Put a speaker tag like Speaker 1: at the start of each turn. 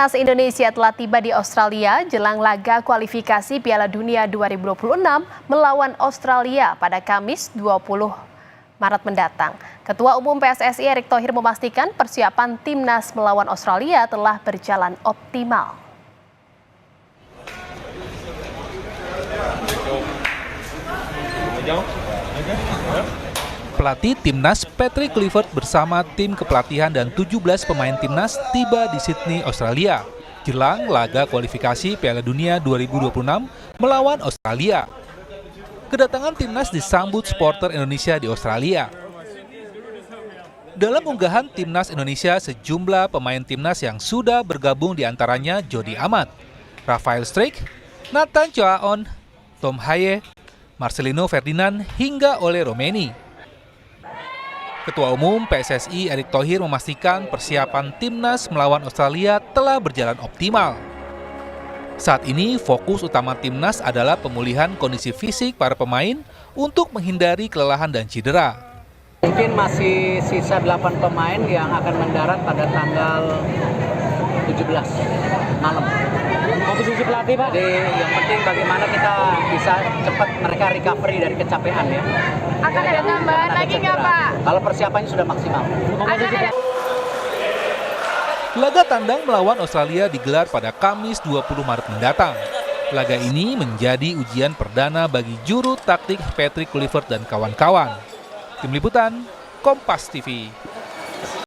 Speaker 1: Timnas Indonesia telah tiba di Australia jelang laga kualifikasi Piala Dunia 2026 melawan Australia pada Kamis 20 Maret mendatang. Ketua Umum PSSI Erick Thohir memastikan persiapan Timnas melawan Australia telah berjalan optimal.
Speaker 2: Pelatih Timnas Patrick Kluivert bersama tim kepelatihan dan 17 pemain Timnas tiba di Sydney, Australia, jelang laga kualifikasi Piala Dunia 2026 melawan Australia. Kedatangan Timnas disambut supporter Indonesia di Australia. Dalam unggahan Timnas Indonesia, sejumlah pemain Timnas yang sudah bergabung diantaranya Jody Amat, Rafael Struijk, Nathan Choaon, Tom Haye, Marcelino Ferdinand, hingga Ole Romeni. Ketua Umum PSSI Erick Thohir memastikan persiapan Timnas melawan Australia telah berjalan optimal. Saat ini fokus utama Timnas adalah pemulihan kondisi fisik para pemain untuk menghindari kelelahan dan cedera.
Speaker 3: Mungkin masih sisa 8 pemain yang akan mendarat pada tanggal 17 malam. Komposisi pelatih, Pak? Jadi yang penting bagaimana kita bisa cepat mereka recovery dari kecapean ya.
Speaker 4: Akan ada tambahan lagi nggak, Pak?
Speaker 3: Kalau persiapannya sudah maksimal.
Speaker 2: Laga tandang melawan Australia digelar pada Kamis 20 Maret mendatang. Laga ini menjadi ujian perdana bagi juru taktik Patrick Kluivert dan kawan-kawan. Tim Liputan, Kompas TV.